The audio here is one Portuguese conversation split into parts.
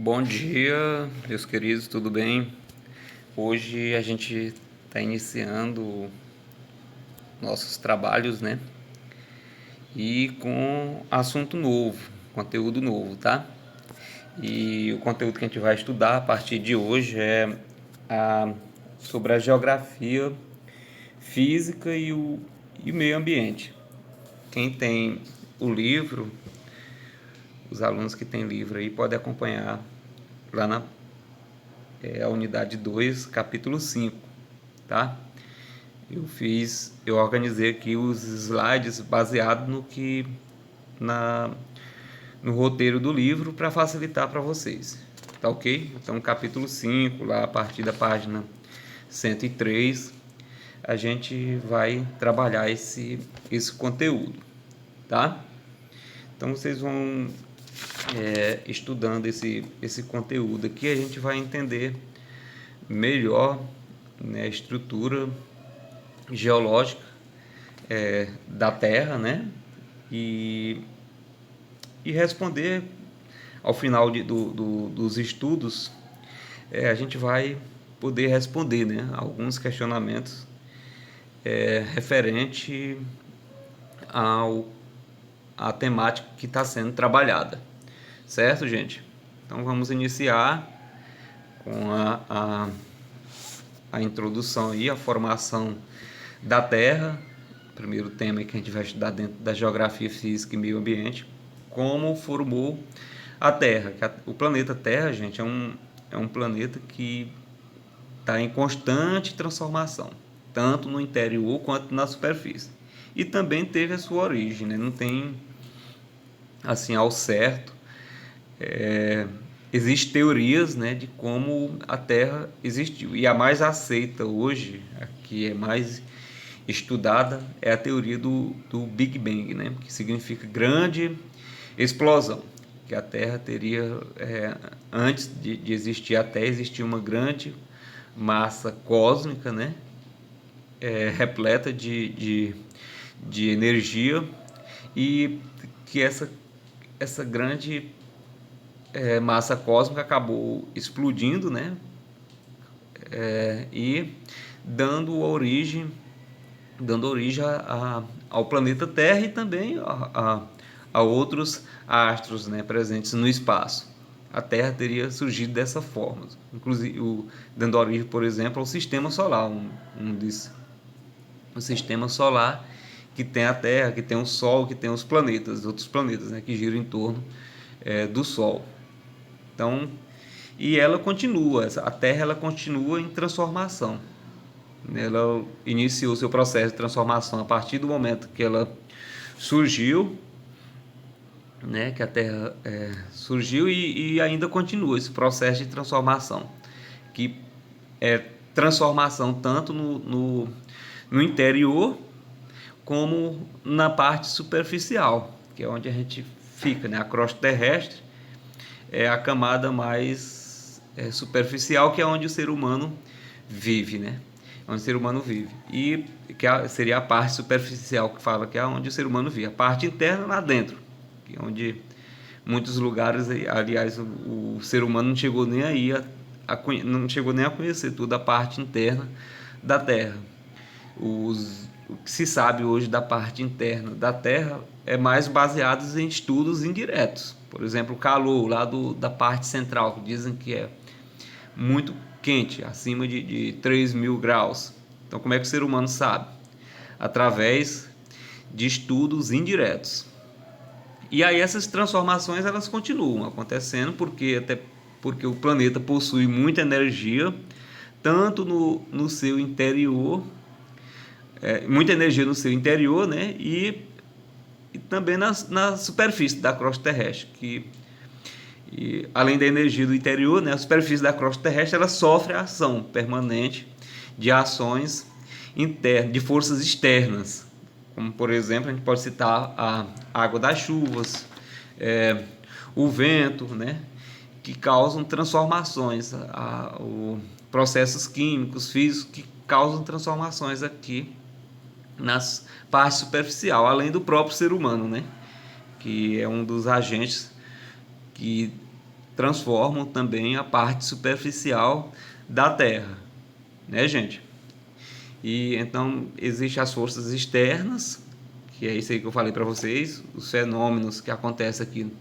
Bom dia, meus queridos, tudo bem? Hoje a gente está iniciando nossos trabalhos, né? E com assunto novo, conteúdo novo, tá? E o conteúdo que a gente vai estudar a partir de hoje é a, sobre a geografia física e o meio ambiente. Quem tem o livro, os alunos que têm livro aí podem acompanhar lá na a unidade 2, capítulo 5, tá? Eu organizei aqui os slides baseado na no roteiro do livro para facilitar para vocês, tá ok? Então, capítulo 5, lá a partir da página 103, a gente vai trabalhar esse conteúdo, tá? Então, vocês vão estudando esse conteúdo aqui, a gente vai entender melhor, né, a estrutura geológica da Terra, né? E, e responder ao final dos estudos, a gente vai poder responder, né, alguns questionamentos referente ao a temática que está sendo trabalhada, certo, gente? Então vamos iniciar com a introdução aí, a formação da Terra. O primeiro tema que a gente vai estudar dentro da geografia física e meio ambiente, como formou a Terra. O planeta Terra, gente, é um planeta que está em constante transformação, tanto no interior quanto na superfície. E também teve a sua origem, né? Não tem assim ao certo. Existem teorias, né, de como a Terra existiu. E a mais aceita hoje, a que é mais estudada, é a teoria do Big Bang, né, que significa grande explosão. Que a Terra teria, antes de existir a Terra, existia uma grande massa cósmica, né, repleta de energia, e que essa grande massa cósmica acabou explodindo, né? E dando origem, ao planeta Terra e também a outros astros, né, presentes no espaço. A Terra teria surgido dessa forma, inclusive dando origem, por exemplo, ao Sistema Solar, um sistema solar que tem a Terra, que tem o Sol, que tem os planetas, outros planetas, né, que giram em torno do Sol. Então, e ela continua, a Terra ela continua em transformação. Ela iniciou seu processo de transformação a partir do momento que ela surgiu, né, que a Terra surgiu e ainda continua esse processo de transformação, que é transformação tanto no interior como na parte superficial, que é onde a gente fica, né, a crosta terrestre é a camada mais superficial, que é onde o ser humano vive, né? Onde o ser humano vive. E que seria a parte superficial, que fala que é onde o ser humano vive. A parte interna lá dentro, que é onde muitos lugares, aliás, o ser humano não chegou nem aí não chegou nem a conhecer toda a parte interna da Terra. O que se sabe hoje da parte interna da Terra é mais baseado em estudos indiretos. Por exemplo, o calor lá da parte central, que dizem que é muito quente, acima de 3.000 graus. Então, como é que o ser humano sabe? Através de estudos indiretos. E aí essas transformações elas continuam acontecendo porque o planeta possui muita energia, tanto no seu interior, muita energia no seu interior, né? E também na superfície da crosta terrestre, e além da energia do interior, né, a superfície da crosta terrestre ela sofre a ação permanente de ações internas, de forças externas, como por exemplo a gente pode citar a água das chuvas, o vento, né, que causam transformações, processos químicos, físicos que causam transformações aqui nas parte superficial, além do próprio ser humano, né, que é um dos agentes que transformam também a parte superficial da Terra, né, gente? E então existem as forças externas, que é isso aí que eu falei para vocês, os fenômenos que acontecem aqui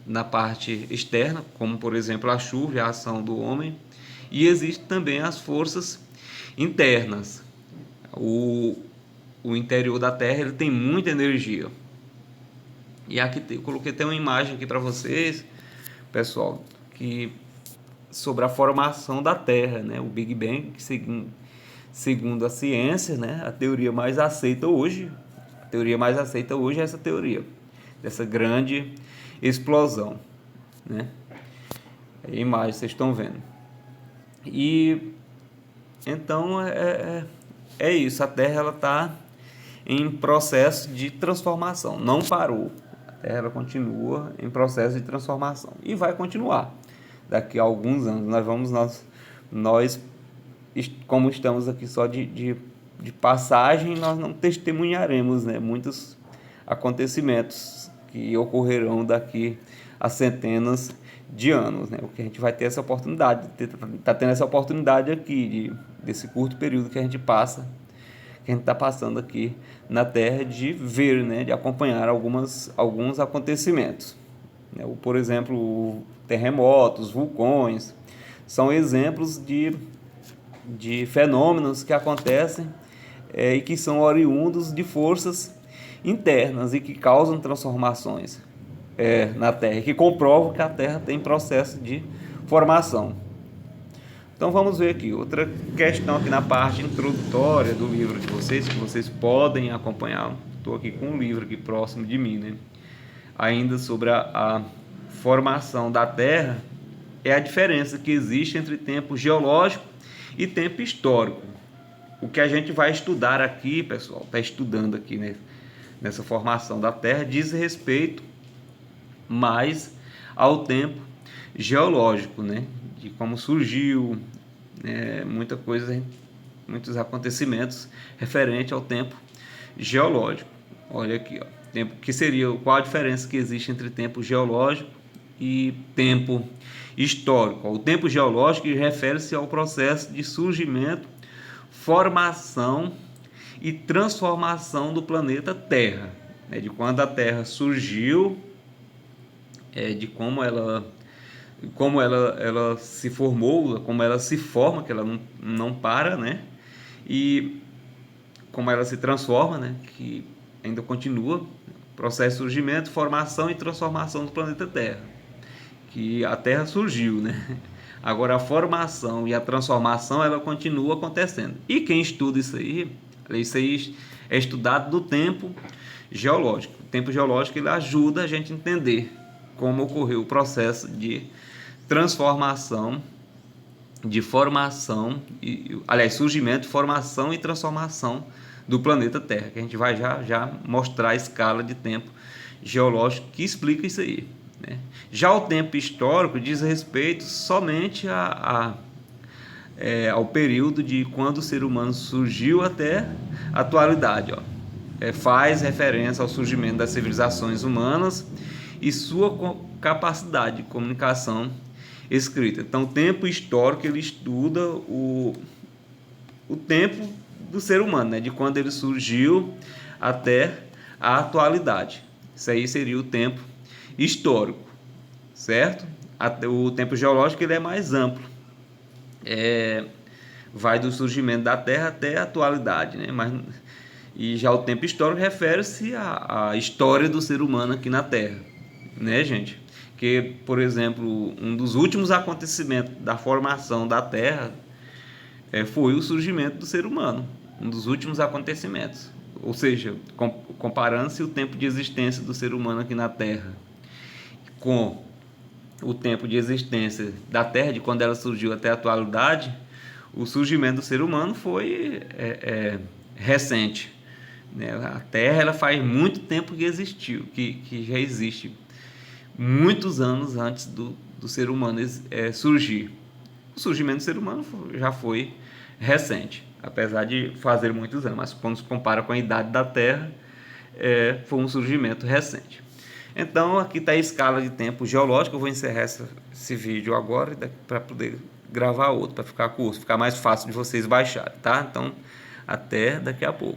na parte externa, como por exemplo a chuva e a ação do homem, e existem também as forças internas. O interior da Terra ele tem muita energia. E aqui eu coloquei até uma imagem aqui para vocês, pessoal, que sobre a formação da Terra, né? O Big Bang, que segundo a ciência, né? A teoria mais aceita hoje é essa teoria dessa grande explosão, né? A imagem vocês estão vendo. E então é isso. A Terra ela está em processo de transformação, não parou. A Terra ela continua em processo de transformação e vai continuar. Daqui a alguns anos nós como estamos aqui só de passagem, nós não testemunharemos, né, muitos acontecimentos que ocorrerão daqui a centenas de anos, né? Porque a gente vai ter essa oportunidade, está tendo essa oportunidade aqui desse curto período que a gente está passando aqui na Terra, de ver, né, de acompanhar alguns acontecimentos, né? Por exemplo, terremotos, vulcões, são exemplos de fenômenos que acontecem e que são oriundos de forças internas e que causam transformações na Terra, que comprovam que a Terra tem processo de formação. Então vamos ver aqui outra questão aqui na parte introdutória do livro de vocês, que vocês podem acompanhar. Estou aqui com um livro aqui próximo de mim, né? Ainda sobre a formação da Terra, é a diferença que existe entre tempo geológico e tempo histórico. O que a gente vai estudar aqui, pessoal, está estudando aqui, né, nessa formação da Terra, diz respeito mais ao tempo geológico, né, de como surgiu, muitos acontecimentos referentes ao tempo geológico. Olha aqui, ó, qual a diferença que existe entre tempo geológico e tempo histórico. O tempo geológico refere-se ao processo de surgimento, formação e transformação do planeta Terra, né? De quando a Terra surgiu, de como ela se formou, como ela se forma, que ela não para, né? E como ela se transforma, né? Que ainda continua, processo de surgimento, formação e transformação do planeta Terra, que a Terra surgiu, né? Agora a formação e a transformação ela continua acontecendo. E quem estuda isso aí é estudado no tempo geológico. O tempo geológico ele ajuda a gente a entender como ocorreu o processo de transformação, surgimento, formação e transformação do planeta Terra, que a gente vai já mostrar a escala de tempo geológico que explica isso aí, né? Já o tempo histórico diz respeito somente ao período de quando o ser humano surgiu até a atualidade, ó. Faz referência ao surgimento das civilizações humanas e sua capacidade de comunicação escrita. Então, o tempo histórico ele estuda o tempo do ser humano, né? De quando ele surgiu até a atualidade. Isso aí seria o tempo histórico, certo? O tempo geológico ele é mais amplo, vai do surgimento da Terra até a atualidade, né? E já o tempo histórico refere-se à história do ser humano aqui na Terra, né, gente? Que, por exemplo, um dos últimos acontecimentos da formação da Terra foi o surgimento do ser humano, um dos últimos acontecimentos. Ou seja, comparando-se o tempo de existência do ser humano aqui na Terra com o tempo de existência da Terra, de quando ela surgiu até a atualidade, o surgimento do ser humano foi recente, né? A Terra ela faz muito tempo que existiu, que já existe, muitos anos antes do ser humano surgir. O surgimento do ser humano já foi recente, apesar de fazer muitos anos, mas quando se compara com a idade da Terra, foi um surgimento recente. Então aqui está a escala de tempo geológico. Eu vou encerrar esse vídeo agora para poder gravar outro, para ficar curto, ficar mais fácil de vocês baixarem, tá? Então até daqui a pouco.